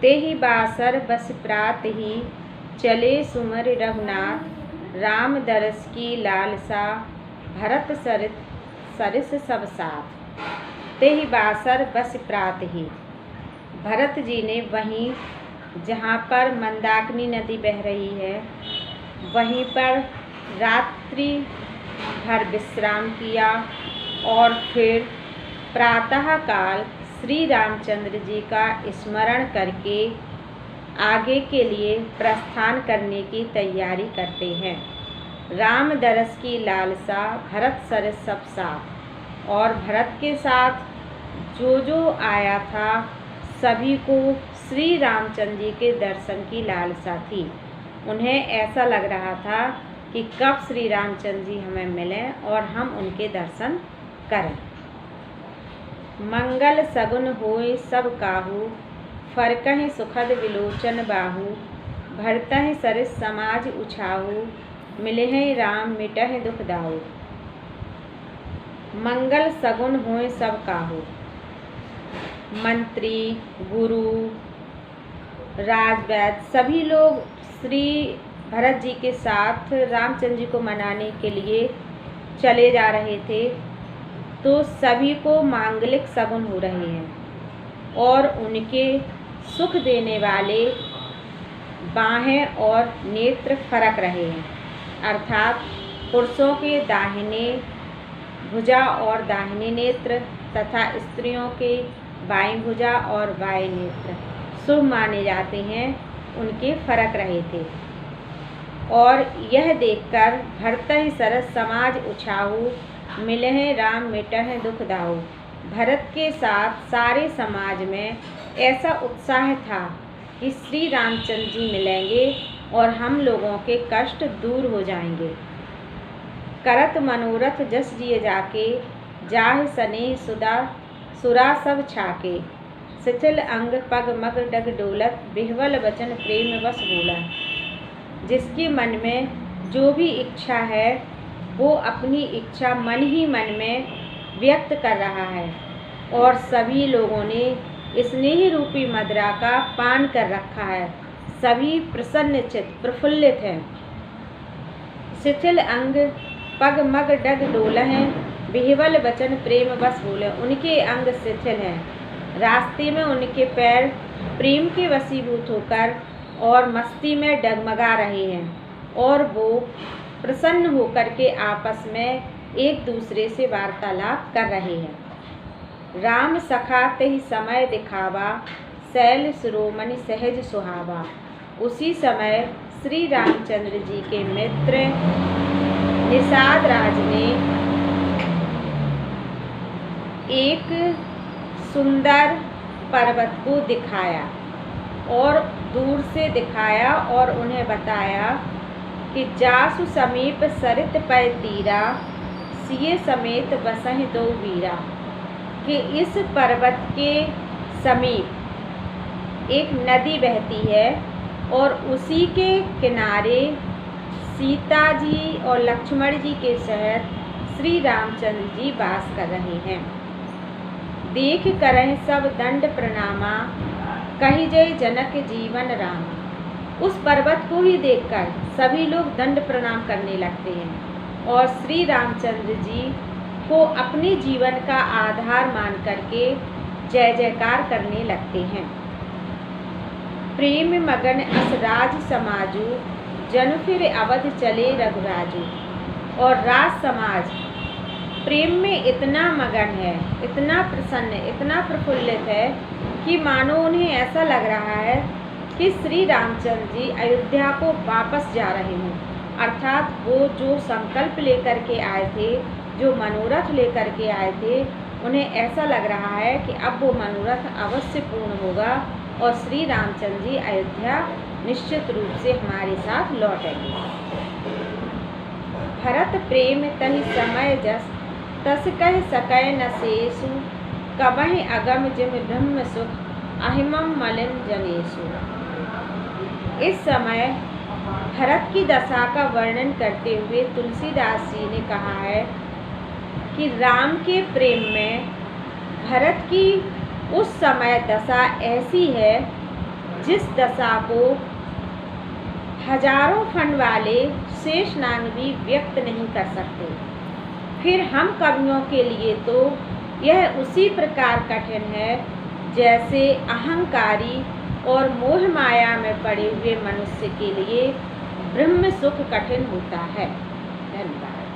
तेहि बासर बस प्रात ही चले सुमर रघुनाथ। राम दरस की लालसा भरत सरिस सब साथ। तेहि बासर बस प्रात ही, भरत जी ने वहीं जहाँ पर मंदाकिनी नदी बह रही है वहीं पर रात्रि भर विश्राम किया और फिर प्रातःकाल श्री रामचंद्र जी का स्मरण करके आगे के लिए प्रस्थान करने की तैयारी करते हैं। राम दरस की लालसा भरत सरिस सब साथ। और भरत के साथ जो आया था सभी को श्री रामचंद्र जी के दर्शन की लालसा थी। उन्हें ऐसा लग रहा था कि कब श्री रामचंद्र जी हमें मिलें और हम उनके दर्शन करें। मंगल सगुन होय सब काहू, फरकहि सुखद विलोचन बाहू। भरतहि सरिस समाज उछाहू, मिलहि राम मिटहि दुख दाहू। मंगल सगुन होय सब काहू, मंत्री, गुरु, राजवैद्य सभी लोग श्री भरत जी के साथ रामचंद्र जी को मनाने के लिए चले जा रहे थे। तो सभी को मांगलिक सगुन हो रहे हैं और उनके सुख देने वाले बाहें और नेत्र फरक रहे हैं, अर्थात पुरुषों के दाहिने भुजा और दाहिने नेत्र तथा स्त्रियों के बाएं भुजा और बाएं नेत्र शुभ माने जाते हैं, उनके फरक रहे थे। और यह देखकर भरतहि सरिस समाज उछाहू, मिलहि राम मिटहि दुख दाहू। भरत के साथ सारे समाज में ऐसा उत्साह था कि श्री रामचंद्र जी मिलेंगे और हम लोगों के कष्ट दूर हो जाएंगे। करत मनोरथ जस जिय जाके, जाहि सनेह सुरा सब छाके। शिथिल अंग पग मग डग डोलत, बिह्वल वचन प्रेम बस बोला। जिसके मन में जो भी इच्छा है वो अपनी इच्छा मन ही मन में व्यक्त कर रहा है और सभी लोगों ने स्नेह रूपी मदिरा का पान कर रखा है। सभी प्रसन्नचित प्रफुल्लित हैं। शिथिल अंग पग मग डग डोलहें, बिह्वल वचन प्रेम बस बोले। उनके अंग शिथिल हैं, रास्ते में उनके पैर प्रेम के वशीभूत होकर और मस्ती में डगमगा रहे हैं और वो प्रसन्न होकर के आपस में एक दूसरे से वार्तालाप कर रहे हैं। राम सखा तेहि समय दिखावा, शैल शिरोमणि सहज सुहावा। उसी समय श्री रामचंद्र जी के मित्र निषाद राज ने एक सुंदर पर्वत को दिखाया और दूर से दिखाया और उन्हें बताया कि जासु समीप सरित पै तीरा, सिए समेत बसहि दो वीरा। कि इस पर्वत के समीप एक नदी बहती है और उसी के किनारे सीता जी और लक्ष्मण जी के सहित श्री रामचंद्र जी वास कर रहे हैं। देख करहि सब दंड प्रणामा, कहि जय जनक जीवन रामा। उस पर्वत को ही देखकर सभी लोग दंड प्रणाम करने लगते हैं और श्री रामचंद्र जी को अपने जीवन का आधार मान करके जय जयकार करने लगते हैं। प्रेम मगन अस राज समाजू, जनु फिर अवध चले रघुराजू। और राज समाज प्रेम में इतना मगन है, इतना प्रसन्न, इतना प्रफुल्लित है कि मानो उन्हें ऐसा लग रहा है कि श्री रामचंद्र जी अयोध्या को वापस जा रहे हों। अर्थात वो जो संकल्प लेकर के आए थे, जो मनोरथ लेकर के आए थे, उन्हें ऐसा लग रहा है कि अब वो मनोरथ अवश्य पूर्ण होगा और श्री रामचंद्र जी अयोध्या निश्चित रूप से हमारे साथ लौटेंगे। भरत प्रेम तहि समय जस, तस कह सकै न शेषु। कबहि अगम जिम ब्रह्म सुख, अहिमम मलिन जनेषु। इस समय भरत की दशा का वर्णन करते हुए तुलसीदास जी ने कहा है कि राम के प्रेम में भरत की उस समय दशा ऐसी है जिस दशा को हजारों फंड वाले शेषनाग भी व्यक्त नहीं कर सकते, फिर हम कवियों के लिए तो यह उसी प्रकार कठिन है जैसे अहंकारी और मोह माया में पड़े हुए मनुष्य के लिए ब्रह्म सुख कठिन होता है। धन्यवाद।